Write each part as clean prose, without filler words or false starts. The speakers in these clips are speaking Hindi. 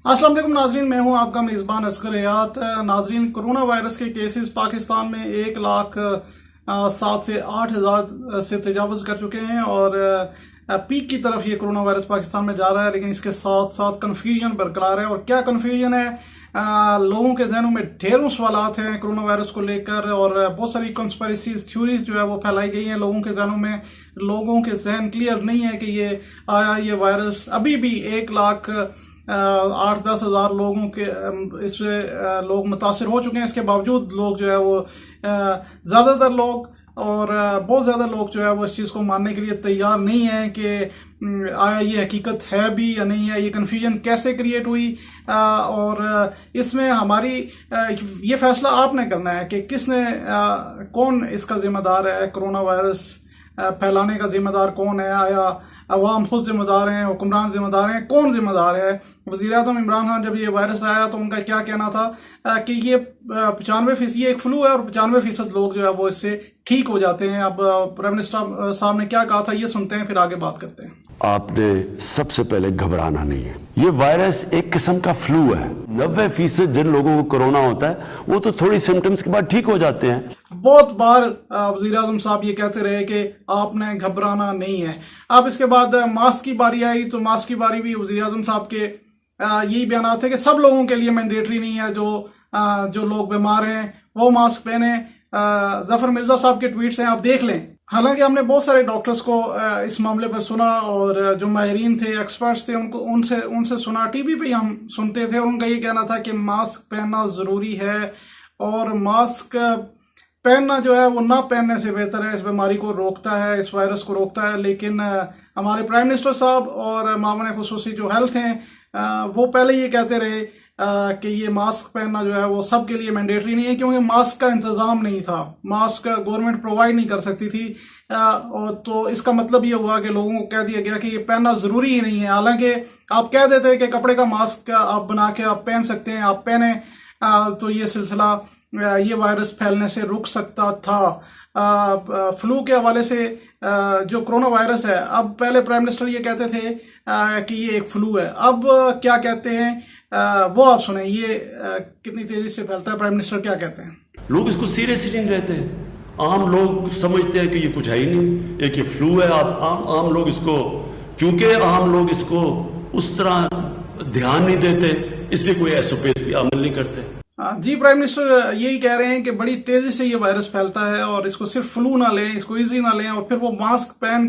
अस्सलाम वालेकुम नाजरीन, मैं हूं आपका मेज़बान असगर हयात। नाजरीन, कोरोना वायरस के केसेस पाकिस्तान में 1,07,000 से 8,000 से तजावज़ कर चुके हैं और पीक की तरफ ये कोरोना वायरस पाकिस्तान में जा रहा है। लेकिन इसके साथ साथ कन्फ्यूजन बरकरार है। और क्या कन्फ्यूजन है? लोगों के जहनों में ढेरों सवालात हैं कोरोना वायरस को लेकर और बहुत सारी कंस्पिरेसी थ्योरीज जो है वो फैलाई गई हैं लोगों के जहनों में। लोगों के जहन क्लियर नहीं है कि ये वायरस अभी भी 1,08,10,000 लोगों के इससे लोग मुतासिर हो चुके हैं। इसके बावजूद लोग जो है वो ज्यादातर लोग और बहुत ज्यादा लोग जो है वो इस चीज को मानने के लिए तैयार नहीं है कि आया ये हकीकत है भी या नहीं है। ये कन्फ्यूजन कैसे क्रिएट हुई और इसमें हमारी ये फैसला आपने करना है कि किसने कौन इसका जिम्मेदार है। कोरोना वायरस फैलाने का जिम्मेदार कौन है? आया अवाम खुद जिम्मेदार हैं, हुक्मरान जिम्मेदार हैं, कौन जिम्मेदार है? वज़ीर-ए-आज़म इमरान खान जब ये वायरस आया तो उनका क्या कहना था कि ये 95% ये एक फ्लू है और 95% लोग जो है वो इससे ठीक हो जाते हैं। अब प्राइम मिनिस्टर साहब ने क्या कहा था ये सुनते हैं, फिर आगे बात करते हैं। आपने सबसे पहले घबराना नहीं है। ये वायरस एक किस्म का फ्लू है। 90% जिन लोगों को कोरोना होता है वो तो थोड़ी सिम्टम्स के बाद ठीक हो जाते हैं। बहुत बार वज़ीर-ए-आज़म साहब ये कहते रहे कि आपने घबराना नहीं है। अब इसके बाद मास्क की बारी आई तो मास्क की बारी भी वज़ीर-ए-आज़म साहब के यही बयान थे कि सब लोगों के लिए मैंडेटरी नहीं है। जो लोग बीमार हैं वो मास्क पहने। जफर मिर्जा साहब के ट्वीट्स हैं, आप देख लें। हालांकि हमने बहुत सारे डॉक्टर्स को इस मामले पर सुना और जो माहिरीन थे, एक्सपर्ट्स थे, उनसे सुना। टीवी पे हम सुनते थे और उनका ये कहना था कि मास्क पहनना जरूरी है और मास्क पहनना जो है वो ना पहनने से बेहतर है। इस बीमारी को रोकता है, इस वायरस को रोकता है। लेकिन हमारे प्राइम मिनिस्टर साहब और मामले खुसूसी जो हेल्थ हैं वो पहले ये कहते रहे कि ये मास्क पहनना जो है वो सबके लिए मैंडेटरी नहीं है, क्योंकि मास्क का इंतजाम नहीं था। मास्क गवर्नमेंट प्रोवाइड नहीं कर सकती थी और तो इसका मतलब ये हुआ कि लोगों को कह दिया गया कि ये पहनना जरूरी ही नहीं है। हालांकि आप कह देते हैं कि कपड़े का मास्क आप बना के आप पहन सकते हैं, आप पहने तो ये सिलसिला ये वायरस फैलने से रुक सकता था। फ्लू के हवाले से जो कोरोना वायरस है, अब पहले प्राइम मिनिस्टर ये कहते थे कि ये एक फ्लू है। अब क्या कहते हैं वो आप सुने। ये कितनी तेजी से फैलता है, प्राइम मिनिस्टर क्या कहते हैं। लोग इसको सीरियसली नहीं लेते। आम लोग समझते हैं कि ये कुछ है ही नहीं, एक ये फ्लू है। आप आम लोग इसको, क्योंकि आम लोग इसको उस तरह ध्यान नहीं देते, इसलिए कोई एसओपी पे अमल नहीं करते। जी, प्राइम मिनिस्टर यही कह रहे हैं कि बड़ी तेजी से ये वायरस फैलता है और इसको सिर्फ फ्लू ना लें, इसको इजी ना लें। और फिर वो मास्क पहन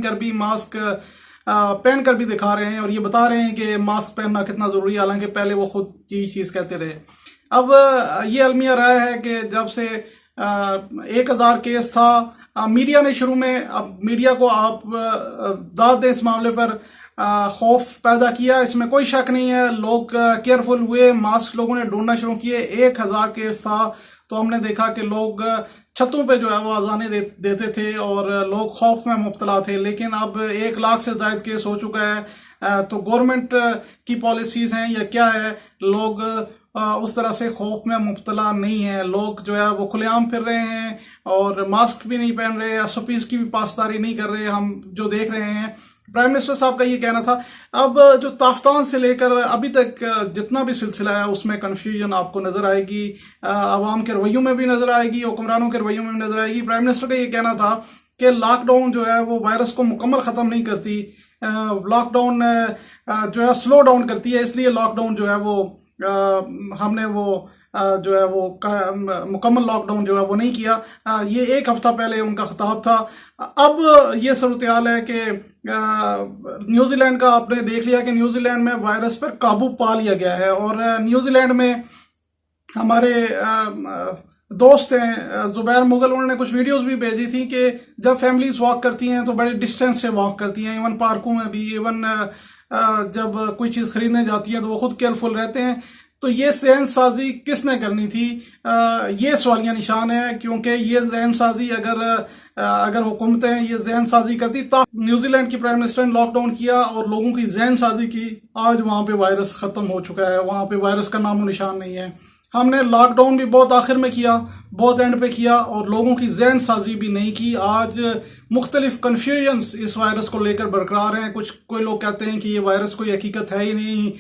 कर भी दिखा रहे हैं और ये बता रहे हैं कि मास्क पहनना कितना जरूरी है। हालांकि पहले वो खुद यही चीज कहते रहे। अब ये अलमिया राय है कि जब से 1,000 केस था, मीडिया ने शुरू में, अब मीडिया को आप दाद दें इस मामले पर, खौफ पैदा किया, इसमें कोई शक नहीं है। लोग केयरफुल हुए, मास्क लोगों ने ढूंढना शुरू किए। 1,000 केस था तो हमने देखा कि लोग छतों पे जो है वो अजाने देते थे और लोग खौफ में मुब्तला थे। लेकिन अब 1,00,000 से ज्यादा केस हो चुका है तो गवर्नमेंट की पॉलिसीज हैं या क्या है, लोग उस तरह से खौफ में मुब्तला नहीं है। लोग जो है वो खुलेआम फिर रहे हैं और मास्क भी नहीं पहन रहे, एसओपीज की भी पासदारी नहीं कर रहे। हम जो देख रहे हैं, प्राइम मिनिस्टर साहब का ये कहना था। अब जो ताफ्तान से लेकर अभी तक जितना भी सिलसिला है उसमें कन्फ्यूजन आपको नजर आएगी, आवाम के रवैयों में भी नजर आएगी, हुक्मरानों के रवैयों में भी नजर आएगी। प्राइम मिनिस्टर का ये कहना था कि लॉकडाउन जो है वो वायरस को मुकम्मल खत्म नहीं करती, लॉकडाउन जो है स्लो डाउन करती है। इसलिए लॉकडाउन जो है वो हमने वो जो है वो मुकम्मल लॉकडाउन जो है वो नहीं किया। ये 1 हफ्ता पहले उनका खिताब था। अब ये सूरत हाल है कि न्यूजीलैंड का आपने देख लिया कि न्यूजीलैंड में वायरस पर काबू पा लिया गया है। और न्यूजीलैंड में हमारे दोस्त हैं जुबैर मुगल, उन्होंने कुछ वीडियोस भी भेजी थी कि जब फैमिलीज वॉक करती हैं तो बड़े डिस्टेंस से वॉक करती हैं। इवन पार्कों में भी, इवन जब कोई चीज खरीदने जाती हैं तो वो खुद केयरफुल रहते हैं। तो ये जहन साजी किसने करनी थी? ये सवालिया निशान है, क्योंकि ये जहन साजी अगर हुकूमतें ये जहन साजी करती, न्यूजीलैंड की प्राइम मिनिस्टर ने लॉकडाउन किया और लोगों की जहन साजी की, आज वहां पे वायरस खत्म हो चुका है, वहां पे वायरस का नामो निशान नहीं है। हमने लॉकडाउन भी बहुत आखिर में किया, बहुत एंड पे किया और लोगों की जहन साजी भी नहीं की। आज मुख्तलिफ कन्फ्यूजन्स इस वायरस को लेकर बरकरार हैं। कोई लोग कहते हैं कि ये वायरस कोई हकीकत है ही नहीं,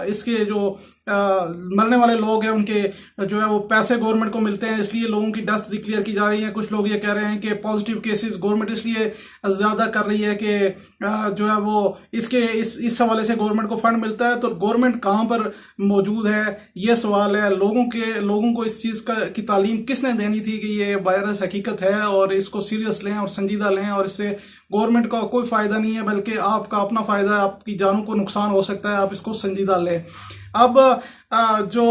इसके जो मरने वाले लोग हैं उनके जो है वो पैसे गवर्नमेंट को मिलते हैं, इसलिए लोगों की डेथ डिक्लेयर की जा रही है। कुछ लोग ये कह रहे हैं कि पॉजिटिव केसेस गवर्नमेंट इसलिए ज्यादा कर रही है कि जो है वो इस हवाले से गवर्नमेंट को फंड मिलता है। तो गवर्नमेंट कहाँ पर मौजूद है, ये सवाल है। लोगों को इस चीज की तालीम किसने देनी थी कि ये वायरस हकीकत है और इसको सीरियस लें और संजीदा लें, और इससे गवर्नमेंट का कोई फायदा नहीं है बल्कि आपका अपना फायदा है, आपकी जानों को नुकसान हो सकता है, आप इसको संजीदा लें। अब जो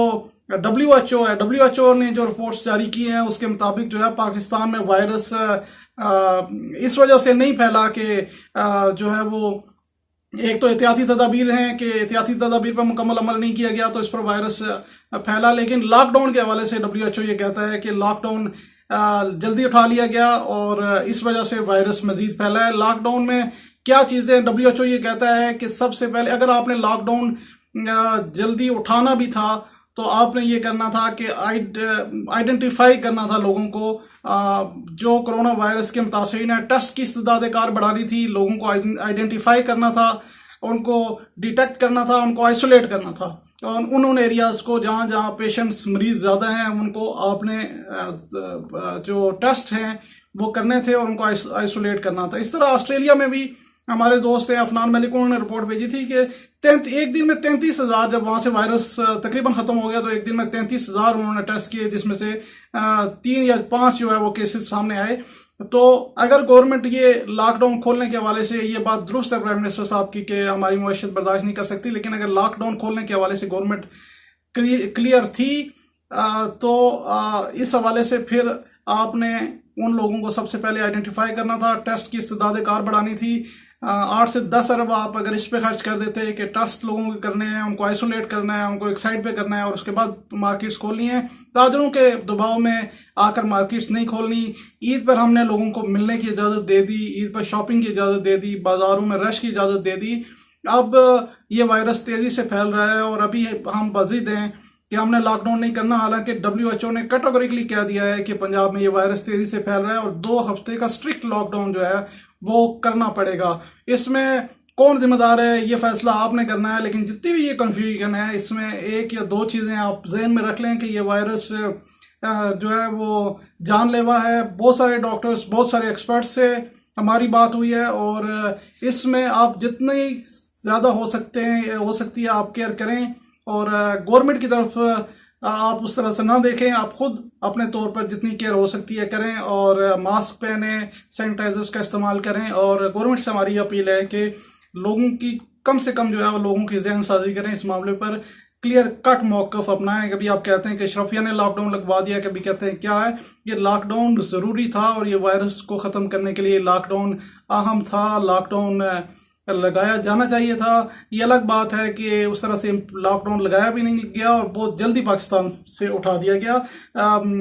WHO है, WHO ने जो रिपोर्ट्स जारी की हैं उसके मुताबिक जो है पाकिस्तान में वायरस इस वजह से नहीं फैला कि जो है वो एक तो एहतियाती तदाबीर हैं कि एहतियाती तदाबीर पर मुकम्मल अमल नहीं किया गया तो इस पर वायरस फैला, लेकिन लॉकडाउन के हवाले से WHO ये कहता है कि लॉकडाउन जल्दी उठा लिया गया और इस वजह से वायरस मजीद फैला है। लॉकडाउन में क्या चीजें, WHO ये कहता है कि सबसे पहले अगर आपने लॉकडाउन जल्दी उठाना भी था तो आपने ये करना था कि आइडेंटिफाई करना था लोगों को जो कोरोना वायरस के मुतासिरीन है, टेस्ट की इस्तेदाद कार बढ़ानी थी, लोगों को आइडेंटिफाई करना था, उनको डिटेक्ट करना था, उनको आइसोलेट करना था और उन एरियाज को जहां जहां पेशेंट्स मरीज ज्यादा हैं उनको आपने जो टेस्ट हैं वो करने थे और उनको आइसोलेट करना था। इस तरह ऑस्ट्रेलिया में भी हमारे दोस्त हैं अफनान मलिक, उन्होंने रिपोर्ट भेजी थी कि एक दिन में 33,000 जब वहां से वायरस तकरीबन खत्म हो गया तो एक दिन में 33,000 उन्होंने टेस्ट किए, जिसमें से 3 या 5 जो है वो केसेस सामने आए। तो अगर गवर्नमेंट ये लॉकडाउन खोलने के हवाले से, ये बात दुरुस्त है प्राइम मिनिस्टर साहब की कि हमारी मुआशरत बर्दाश्त नहीं कर सकती, लेकिन अगर लॉकडाउन खोलने के हवाले से गवर्नमेंट क्लियर थी तो इस हवाले से फिर आपने उन लोगों को सबसे पहले आइडेंटिफाई करना था, टेस्ट की इस्तेदाद कार बढ़ानी थी। 8 से 10 अरब आप अगर इस पे खर्च कर देते कि टेस्ट लोगों के करने हैं, उनको आइसोलेट करना है, उनको एक साइड पे करना है और उसके बाद मार्केट्स खोलनी है। ताजरों के दबाव में आकर मार्केट्स नहीं खोलनी। ईद पर हमने लोगों को मिलने की इजाजत दे दी, ईद पर शॉपिंग की इजाजत दे दी, बाजारों में रश की इजाजत दे दी। अब ये वायरस तेजी से फैल रहा है और अभी हम बाजिद हैं कि हमने लॉकडाउन नहीं करना, हालांकि WHO ने कैटेगोरिकली कह दिया है कि पंजाब में ये वायरस तेजी से फैल रहा है और 2 हफ्ते का स्ट्रिक्ट लॉकडाउन जो है वो करना पड़ेगा। इसमें कौन जिम्मेदार है, ये फैसला आपने करना है, लेकिन जितनी भी ये कंफ्यूजन है इसमें 1 या 2 चीजें आप जहन में रख लें कि ये वायरस जो है वो जानलेवा है। बहुत सारे डॉक्टर्स, बहुत सारे एक्सपर्ट्स से हमारी बात हुई है और इसमें आप जितनी ज्यादा हो सकती है आप केयर करें और गवर्नमेंट की तरफ आप उस तरह से ना देखें, आप खुद अपने तौर पर जितनी केयर हो सकती है करें और मास्क पहने, सैनिटाइजर्स का इस्तेमाल करें। और गवर्नमेंट से हमारी अपील है कि लोगों की कम से कम जो है वो लोगों की जहन साजी करें, इस मामले पर क्लियर कट मौकफ अपनाएं। कभी आप कहते हैं कि अशरफिया ने लॉकडाउन लगवा दिया, कभी कहते हैं क्या है, ये लॉकडाउन जरूरी था और ये वायरस को खत्म करने के लिए लॉकडाउन अहम था, लॉकडाउन लगाया जाना चाहिए था। ये अलग बात है कि उस तरह से लॉकडाउन लगाया भी नहीं गया और बहुत जल्दी पाकिस्तान से उठा दिया गया।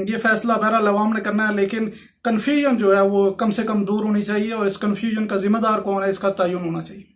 ये फैसला बहरहाल अवाम ने करना है, लेकिन कन्फ्यूजन जो है वो कम से कम दूर होनी चाहिए और इस कन्फ्यूजन का जिम्मेदार कौन है इसका तयन होना चाहिए।